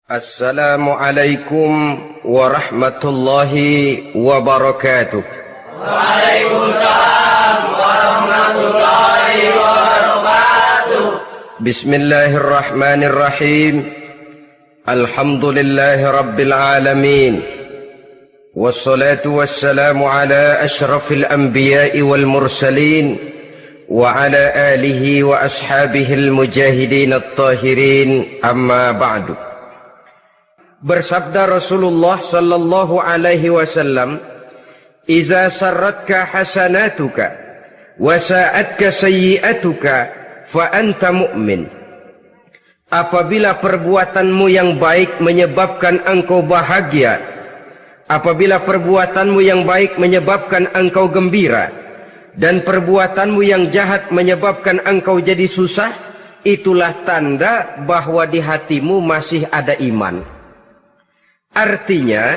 Assalamualaikum warahmatullahi wabarakatuh. Waalaikumsalam warahmatullahi wabarakatuh. Bismillahirrahmanirrahim. Alhamdulillahi rabbil alamin. Wassalatu wassalamu ala ashrafil anbiya'i wal mursalin wa ala alihi wa ashabihil mujahidin at-tahirin, amma ba'du. Bersabda Rasulullah sallallahu alaihi wasallam, "Iza sarratka hasanatuka wa sa'atka sayyi'atuka fa anta mu'min." Apabila perbuatanmu yang baik menyebabkan engkau bahagia, apabila perbuatanmu yang baik menyebabkan engkau gembira, dan perbuatanmu yang jahat menyebabkan engkau jadi susah, itulah tanda bahwa di hatimu masih ada iman. Artinya,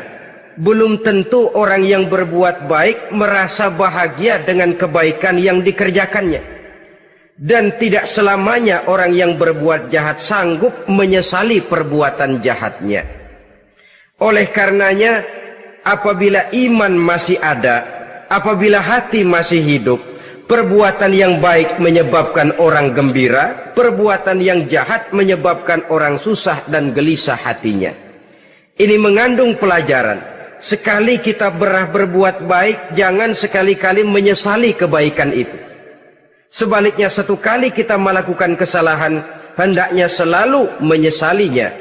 belum tentu orang yang berbuat baik merasa bahagia dengan kebaikan yang dikerjakannya. Dan tidak selamanya orang yang berbuat jahat sanggup menyesali perbuatan jahatnya. Oleh karenanya, apabila iman masih ada, apabila hati masih hidup, perbuatan yang baik menyebabkan orang gembira, perbuatan yang jahat menyebabkan orang susah dan gelisah hatinya. Ini mengandung pelajaran. Sekali kita berbuat baik, jangan sekali-kali menyesali kebaikan itu. Sebaliknya, satu kali kita melakukan kesalahan, hendaknya selalu menyesalinya.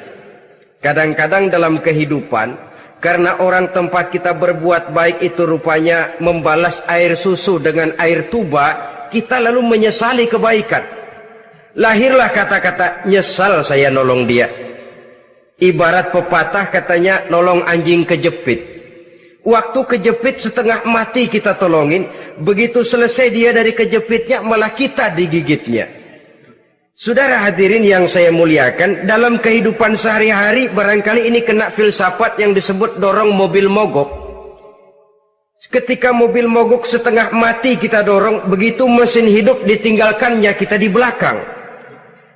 Kadang-kadang dalam kehidupan, karena orang tempat kita berbuat baik itu rupanya membalas air susu dengan air tuba, kita lalu menyesali kebaikan. Lahirlah kata-kata, "Nyesal saya nolong dia." Ibarat pepatah katanya, nolong anjing kejepit. Waktu kejepit setengah mati kita tolongin, begitu selesai dia dari kejepitnya malah kita digigitnya. Saudara hadirin yang saya muliakan, dalam kehidupan sehari-hari barangkali ini kena filsafat yang disebut dorong mobil mogok. Ketika mobil mogok setengah mati kita dorong, begitu mesin hidup ditinggalkannya kita di belakang.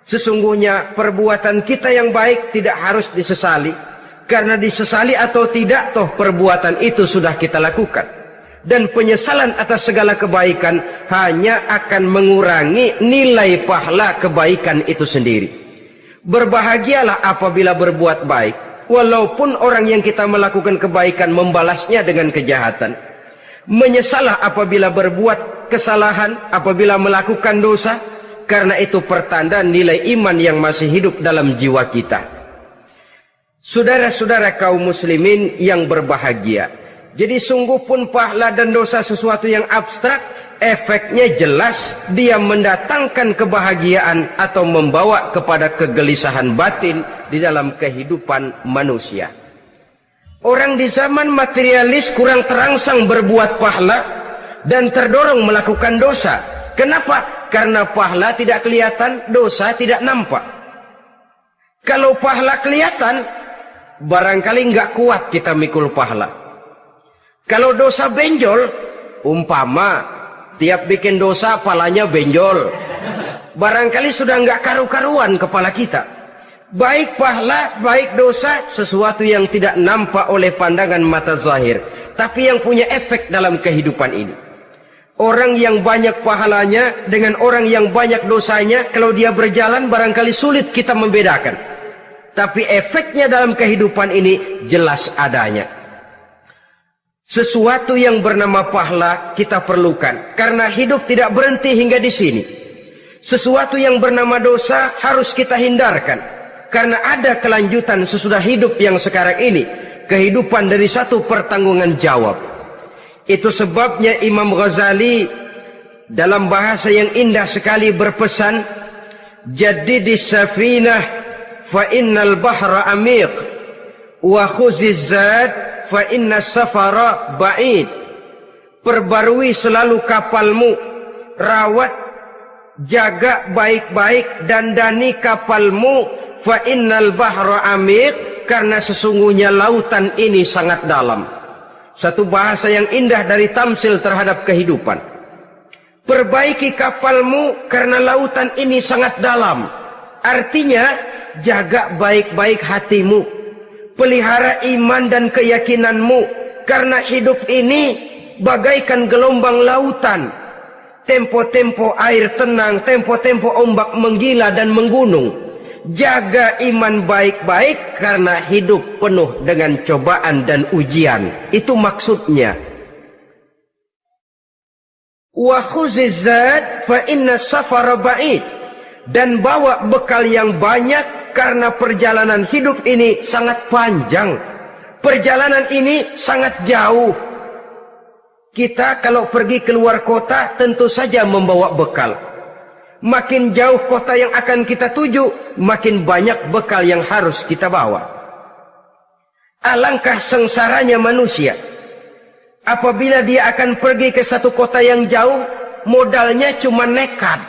Sesungguhnya perbuatan kita yang baik tidak harus disesali. Karena disesali atau tidak, toh perbuatan itu sudah kita lakukan. Dan penyesalan atas segala kebaikan hanya akan mengurangi nilai pahala kebaikan itu sendiri. Berbahagialah apabila berbuat baik, walaupun orang yang kita melakukan kebaikan membalasnya dengan kejahatan. Menyesalah apabila berbuat kesalahan, apabila melakukan dosa, karena itu pertanda nilai iman yang masih hidup dalam jiwa kita. Saudara-saudara kaum muslimin yang berbahagia, jadi sungguh pun pahala dan dosa sesuatu yang abstrak, efeknya jelas dia mendatangkan kebahagiaan atau membawa kepada kegelisahan batin di dalam kehidupan manusia. Orang di zaman materialis kurang terangsang berbuat pahala dan terdorong melakukan dosa. Kenapa? Karena pahala tidak kelihatan, dosa tidak nampak. Kalau pahala kelihatan, barangkali nggak kuat kita mikul pahala. Kalau dosa benjol, umpama tiap bikin dosa palanya benjol, barangkali sudah nggak karu-karuan kepala kita. Baik pahala, baik dosa, sesuatu yang tidak nampak oleh pandangan mata zahir, tapi yang punya efek dalam kehidupan ini. Orang yang banyak pahalanya dengan orang yang banyak dosanya, kalau dia berjalan barangkali sulit kita membedakan. Tapi efeknya dalam kehidupan ini jelas adanya. Sesuatu yang bernama pahala kita perlukan, karena hidup tidak berhenti hingga di sini. Sesuatu yang bernama dosa harus kita hindarkan, karena ada kelanjutan sesudah hidup yang sekarang ini. Kehidupan dari satu pertanggungan jawab. Itu sebabnya Imam Ghazali dalam bahasa yang indah sekali berpesan, "Jaddidis safinah fa innal bahra amiq wa khuziz zad fa innas safara ba'id." Perbarui selalu kapalmu, rawat, jaga baik-baik, dandani kapalmu, fa innal bahra amiq, karena sesungguhnya lautan ini sangat dalam. Satu bahasa yang indah dari tamsil terhadap kehidupan. Perbaiki kapalmu karena lautan ini sangat dalam. Artinya, jaga baik-baik hatimu. pelihara iman dan keyakinanmu, karena hidup ini bagaikan gelombang lautan. Tempo-tempo air tenang, tempo-tempo ombak menggila dan menggunung. Jaga iman baik-baik karena hidup penuh dengan cobaan dan ujian. Itu maksudnya. Wa khuziz zad fa inna safara ba'id. Dan bawa bekal yang banyak karena perjalanan hidup ini sangat panjang. Perjalanan ini sangat jauh. Kita kalau pergi keluar kota tentu saja membawa bekal. Makin jauh kota yang akan kita tuju, makin banyak bekal yang harus kita bawa. Alangkah sengsaranya manusia apabila dia akan pergi ke satu kota yang jauh, modalnya cuma nekat.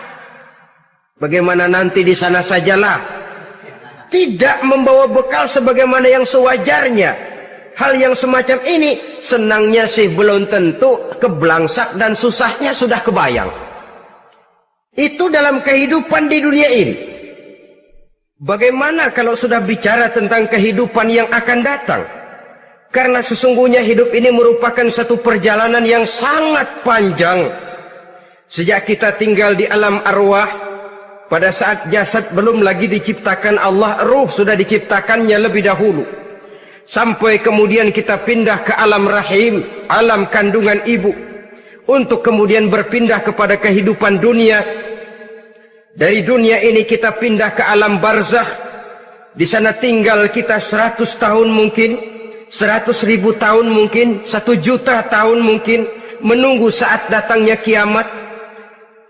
Bagaimana nanti di sana sajalah. Tidak membawa bekal sebagaimana yang sewajarnya. Hal yang semacam ini senangnya sih belum tentu, keblangsak dan susahnya sudah kebayang. Itu dalam kehidupan di dunia ini. Bagaimana kalau sudah bicara tentang kehidupan yang akan datang? Karena sesungguhnya hidup ini merupakan satu perjalanan yang sangat panjang. Sejak kita tinggal di alam arwah, pada saat jasad belum lagi diciptakan Allah, ruh sudah diciptakannya lebih dahulu. Sampai kemudian kita pindah ke alam rahim, alam kandungan ibu. Untuk kemudian berpindah kepada kehidupan dunia. Dari dunia ini kita pindah ke alam barzakh. Di sana tinggal kita 100 tahun mungkin, 100.000 tahun mungkin, 1 juta tahun mungkin, menunggu saat datangnya kiamat.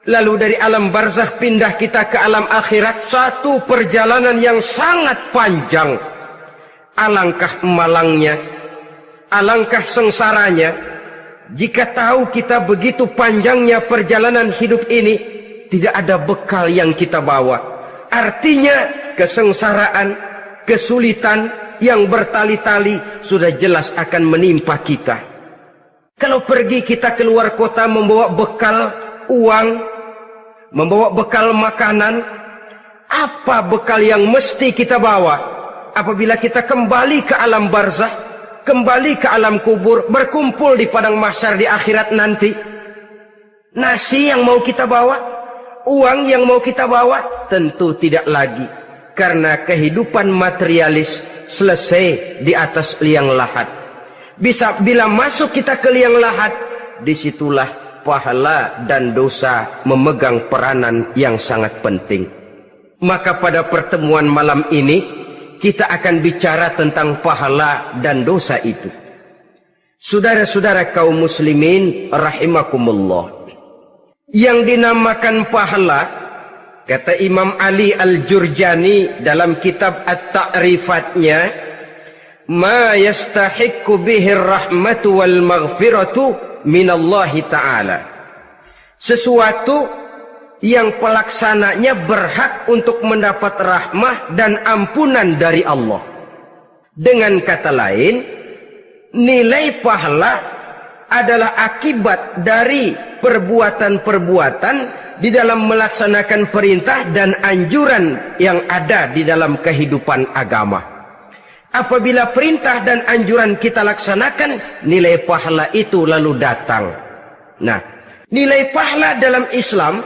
Lalu dari alam barzakh pindah kita ke alam akhirat. Satu perjalanan yang sangat panjang. Alangkah malangnya, alangkah sengsaranya jika tahu kita begitu panjangnya perjalanan hidup ini, tidak ada bekal yang kita bawa. Artinya kesengsaraan, kesulitan yang bertali-tali sudah jelas akan menimpa kita. Kalau pergi kita keluar kota membawa bekal uang, membawa bekal makanan, apa bekal yang mesti kita bawa? Apabila kita kembali ke alam barzakh, kembali ke alam kubur, berkumpul di padang mahsyar di akhirat nanti, nasi yang mau kita bawa, uang yang mau kita bawa, tentu tidak lagi. Karena kehidupan materialis selesai di atas liang lahat. Bila masuk kita ke liang lahat, disitulah pahala dan dosa memegang peranan yang sangat penting. Maka pada pertemuan malam ini kita akan bicara tentang pahala dan dosa itu. Saudara-saudara kaum muslimin rahimakumullah. Yang dinamakan pahala, kata Imam Ali Al-Jurjani dalam kitab At-Ta'rifatnya, ma yastahiqqu bihi ar-rahmatu wal maghfiratu minallahi ta'ala. Sesuatu yang pelaksananya berhak untuk mendapat rahmah dan ampunan dari Allah. Dengan kata lain, nilai pahala adalah akibat dari perbuatan-perbuatan di dalam melaksanakan perintah dan anjuran yang ada di dalam kehidupan agama. Apabila perintah dan anjuran kita laksanakan, nilai pahala itu lalu datang. Nah, nilai pahala dalam Islam,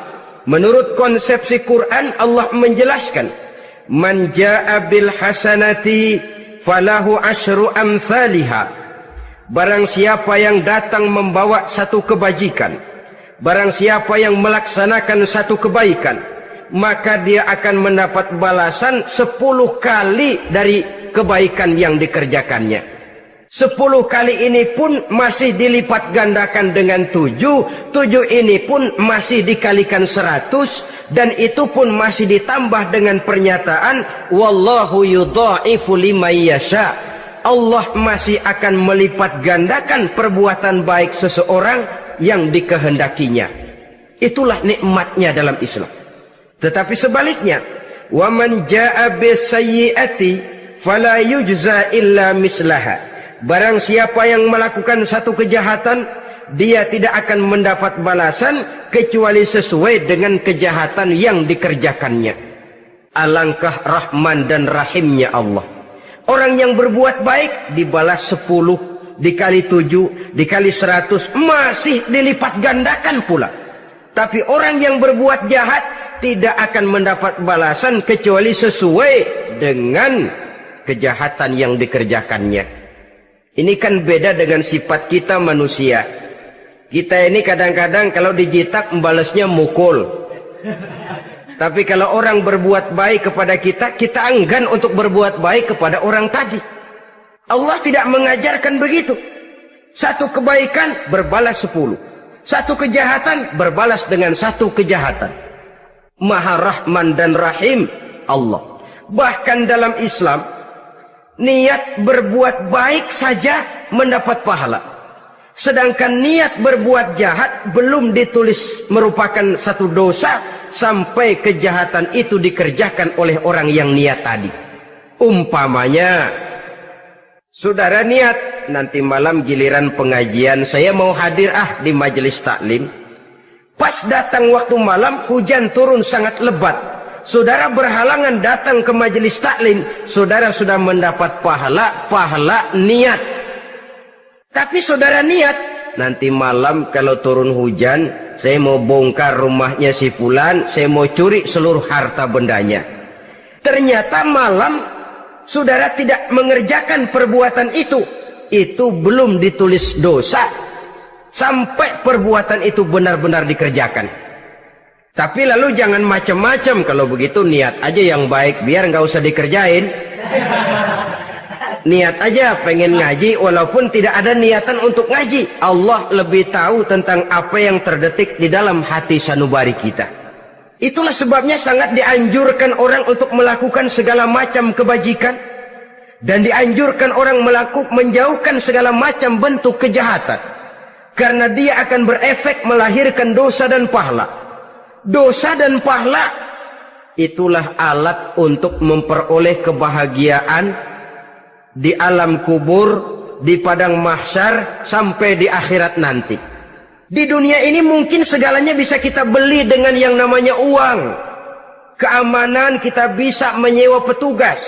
menurut konsepsi Quran, Allah menjelaskan, man jaa bil hasanati falahu asyru amsalihha. Barang siapa yang datang membawa satu kebajikan, barang siapa yang melaksanakan satu kebaikan, maka dia akan mendapat balasan 10 kali dari kebaikan yang dikerjakannya. 10 kali ini pun masih dilipat gandakan dengan 7. 7 ini pun masih dikalikan 100. Dan itu pun masih ditambah dengan pernyataan, wallahu yudha'ifu liman yasha. Allah masih akan melipat gandakan perbuatan baik seseorang yang dikehendakinya. Itulah nikmatnya dalam Islam. Tetapi sebaliknya, wa man jaa'a bisayyi'ati fala yujza illa mislaha. Barang siapa yang melakukan satu kejahatan, dia tidak akan mendapat balasan kecuali sesuai dengan kejahatan yang dikerjakannya. Alangkah rahman dan rahimnya Allah. Orang yang berbuat baik dibalas 10, dikali 7, dikali 100, masih dilipat gandakan pula. Tapi orang yang berbuat jahat tidak akan mendapat balasan kecuali sesuai dengan kejahatan yang dikerjakannya. Ini kan beda dengan sifat kita manusia. Kita ini kadang-kadang kalau dijitak membalasnya mukul. Tapi kalau orang berbuat baik kepada kita, kita enggan untuk berbuat baik kepada orang tadi. Allah tidak mengajarkan begitu. Satu kebaikan berbalas 10. Satu kejahatan berbalas dengan satu kejahatan. Maha Rahman dan Rahim Allah. Bahkan dalam Islam, niat berbuat baik saja mendapat pahala. Sedangkan niat berbuat jahat belum ditulis merupakan satu dosa sampai kejahatan itu dikerjakan oleh orang yang niat tadi. Umpamanya, saudara niat nanti malam giliran pengajian saya mau hadir di majelis taklim. Pas datang waktu malam hujan turun sangat lebat. Saudara berhalangan datang ke majelis taklim, saudara sudah mendapat pahala niat. Tapi saudara niat nanti malam kalau turun hujan, saya mau bongkar rumahnya si fulan, saya mau curi seluruh harta bendanya. Ternyata malam saudara tidak mengerjakan perbuatan itu belum ditulis dosa sampai perbuatan itu benar-benar dikerjakan. Tapi lalu jangan macam-macam, kalau begitu niat aja yang baik biar nggak usah dikerjain. Niat aja pengen ngaji walaupun tidak ada niatan untuk ngaji. Allah lebih tahu tentang apa yang terdetik di dalam hati sanubari kita. Itulah sebabnya sangat dianjurkan orang untuk melakukan segala macam kebajikan. Dan dianjurkan orang menjauhkan segala macam bentuk kejahatan. Karena dia akan berefek melahirkan dosa dan pahala. Dosa dan pahala itulah alat untuk memperoleh kebahagiaan di alam kubur, di padang mahsyar, sampai di akhirat nanti. Di dunia ini mungkin segalanya bisa kita beli dengan yang namanya uang. Keamanan kita bisa menyewa petugas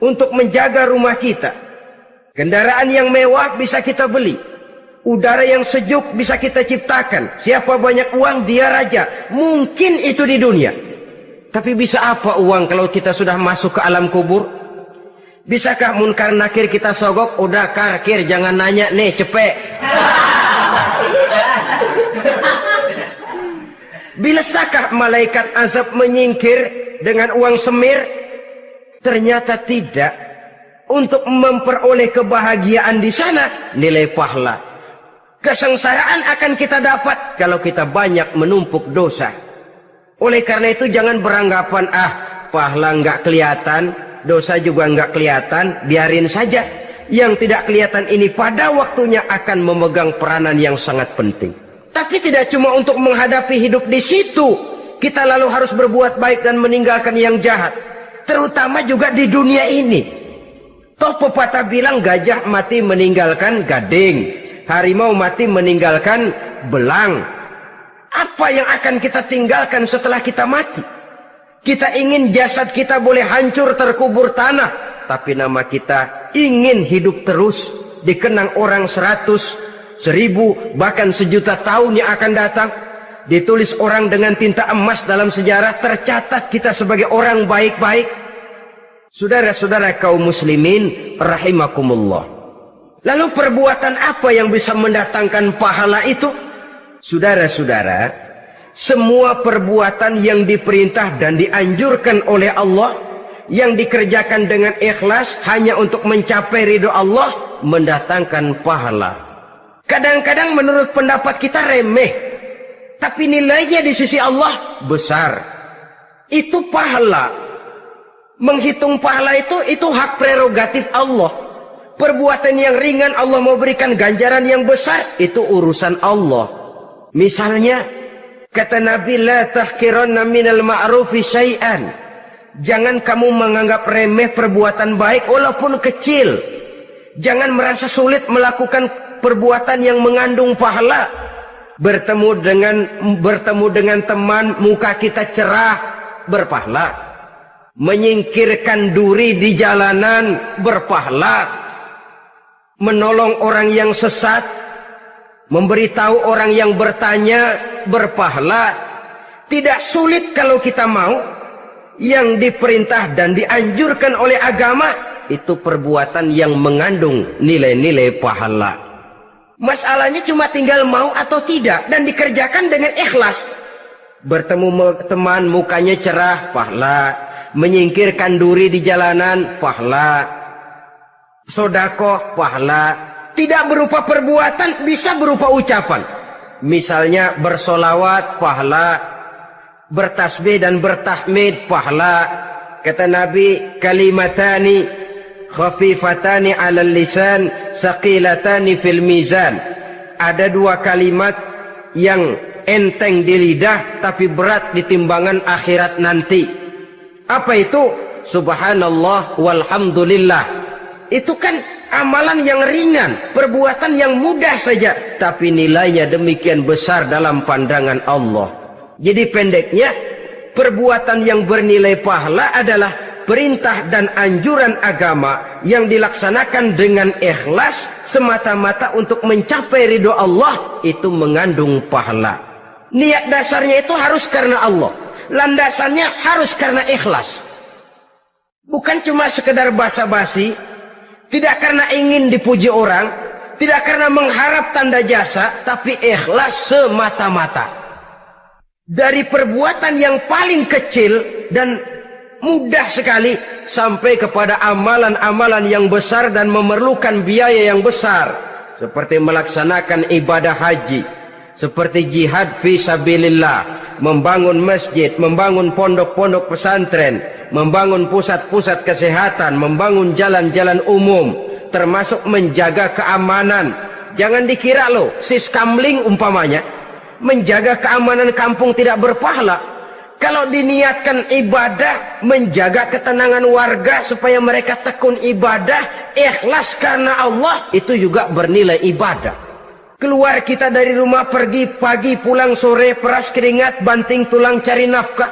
untuk menjaga rumah kita. Kendaraan yang mewah bisa kita beli. Udara yang sejuk bisa kita ciptakan. Siapa banyak uang, dia raja. Mungkin itu di dunia. Tapi bisa apa uang kalau kita sudah masuk ke alam kubur? Bisakah munkar nakir kita sogok? Udah karkir, jangan nanya nih, cepet. Bisakah malaikat azab menyingkir dengan uang semir? Ternyata tidak. Untuk memperoleh kebahagiaan di sana, nilai pahala. Kesengsaraan akan kita dapat kalau kita banyak menumpuk dosa. Oleh karena itu jangan beranggapan, pahala nggak kelihatan, dosa juga nggak kelihatan, biarin saja. Yang tidak kelihatan ini pada waktunya akan memegang peranan yang sangat penting. Tapi tidak cuma untuk menghadapi hidup di situ, kita lalu harus berbuat baik dan meninggalkan yang jahat. Terutama juga di dunia ini. Toh pepatah bilang gajah mati meninggalkan gading, harimau mati meninggalkan belang. Apa yang akan kita tinggalkan setelah kita mati? Kita ingin jasad kita boleh hancur terkubur tanah, tapi nama kita ingin hidup terus, dikenang orang 100, 1000, bahkan 1.000.000 tahun yang akan datang. Ditulis orang dengan tinta emas dalam sejarah, tercatat kita sebagai orang baik-baik. Saudara-saudara kaum muslimin rahimakumullah. Lalu perbuatan apa yang bisa mendatangkan pahala itu? Saudara-saudara, semua perbuatan yang diperintah dan dianjurkan oleh Allah, yang dikerjakan dengan ikhlas hanya untuk mencapai ridho Allah, mendatangkan pahala. Kadang-kadang menurut pendapat kita remeh, tapi nilainya di sisi Allah besar. Itu pahala. Menghitung pahala itu hak prerogatif Allah. Perbuatan yang ringan Allah mau berikan ganjaran yang besar, itu urusan Allah. Misalnya, kata Nabi, la tahkiranna minal ma'rufi syai'an. Jangan kamu menganggap remeh perbuatan baik walaupun kecil. Jangan merasa sulit melakukan perbuatan yang mengandung pahala. Bertemu dengan teman, muka kita cerah, berpahala. menyingkirkan duri di jalanan berpahala, menolong orang yang sesat, memberitahu orang yang bertanya berpahala. Tidak sulit kalau kita mau. Yang diperintah dan dianjurkan oleh agama itu perbuatan yang mengandung nilai-nilai pahala. Masalahnya cuma tinggal mau atau tidak dan dikerjakan dengan ikhlas. Bertemu teman mukanya cerah, pahala. Menyingkirkan duri di jalanan, pahala. Sedekah, pahala. Tidak berupa perbuatan, bisa berupa ucapan. Misalnya bersolawat, pahala. Bertasbih dan bertahmid, pahala. Kata Nabi, kalimatani khafifatani 'alal lisan, saqilatani fil mizan. Ada dua kalimat yang enteng di lidah tapi berat di timbangan akhirat nanti. Apa itu? Subhanallah walhamdulillah. Itu kan amalan yang ringan, perbuatan yang mudah saja, tapi nilainya demikian besar dalam pandangan Allah. Jadi pendeknya, perbuatan yang bernilai pahala adalah perintah dan anjuran agama yang dilaksanakan dengan ikhlas semata-mata untuk mencapai ridho Allah, itu mengandung pahala. Niat dasarnya itu harus karena Allah. Landasannya harus karena ikhlas. Bukan cuma sekedar basa-basi, tidak karena ingin dipuji orang, tidak karena mengharap tanda jasa, tapi ikhlas semata-mata. Dari perbuatan yang paling kecil dan mudah sekali sampai kepada amalan-amalan yang besar dan memerlukan biaya yang besar, seperti melaksanakan ibadah haji, seperti jihad fi sabilillah, membangun masjid, membangun pondok-pondok pesantren, membangun pusat-pusat kesehatan, membangun jalan-jalan umum, termasuk menjaga keamanan. Jangan dikira loh, siskamling umpamanya, menjaga keamanan kampung tidak berpahala. Kalau diniatkan ibadah, menjaga ketenangan warga supaya mereka tekun ibadah, ikhlas karena Allah, itu juga bernilai ibadah. Keluar kita dari rumah, pergi pagi, pulang sore, peras keringat, banting tulang cari nafkah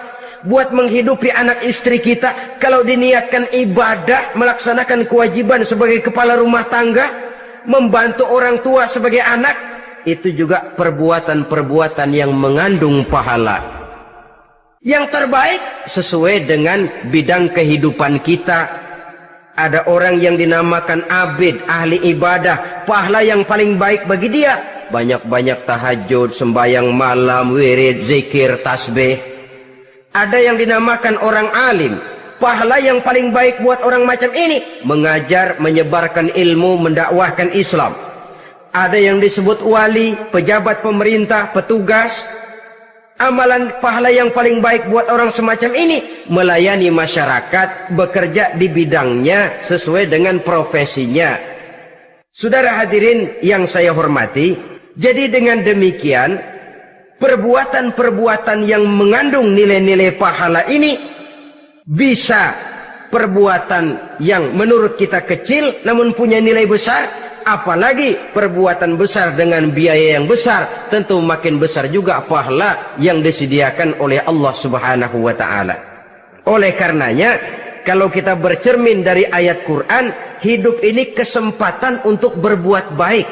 buat menghidupi anak istri kita. Kalau diniatkan ibadah, melaksanakan kewajiban sebagai kepala rumah tangga, membantu orang tua sebagai anak, itu juga perbuatan-perbuatan yang mengandung pahala. Yang terbaik sesuai dengan bidang kehidupan kita. Ada orang yang dinamakan abid, ahli ibadah, pahala yang paling baik bagi dia banyak-banyak tahajud, sembahyang malam, wirid, zikir, tasbih. Ada yang dinamakan orang alim, pahala yang paling baik buat orang macam ini mengajar, menyebarkan ilmu, mendakwahkan Islam. Ada yang disebut wali, pejabat pemerintah, petugas. Amalan pahala yang paling baik buat orang semacam ini melayani masyarakat, bekerja di bidangnya sesuai dengan profesinya. Saudara hadirin yang saya hormati, jadi dengan demikian perbuatan-perbuatan yang mengandung nilai-nilai pahala ini bisa perbuatan yang menurut kita kecil namun punya nilai besar. Apalagi perbuatan besar dengan biaya yang besar, tentu makin besar juga pahala yang disediakan oleh Allah Subhanahu wa ta'ala. Oleh karenanya, kalau kita bercermin dari ayat Quran, hidup ini kesempatan untuk berbuat baik.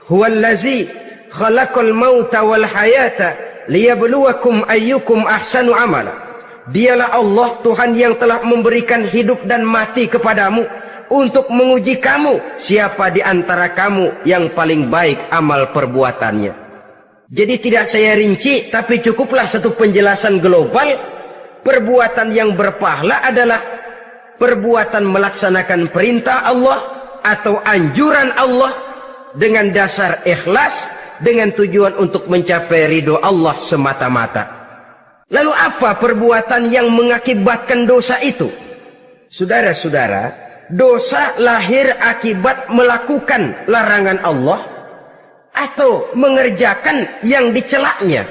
Huwallazi khalaqal mauta wal hayata liyabluwakum ayyukum ahsanu amala. Dialah Allah, Tuhan yang telah memberikan hidup dan mati kepadamu untuk menguji kamu, siapa di antara kamu yang paling baik amal perbuatannya. Jadi tidak saya rinci, tapi cukuplah satu penjelasan global. Perbuatan yang berpahala adalah perbuatan melaksanakan perintah Allah atau anjuran Allah dengan dasar ikhlas, dengan tujuan untuk mencapai ridho Allah semata-mata. Lalu apa perbuatan yang mengakibatkan dosa itu? Saudara-saudara, dosa lahir akibat melakukan larangan Allah atau mengerjakan yang dicelaknya.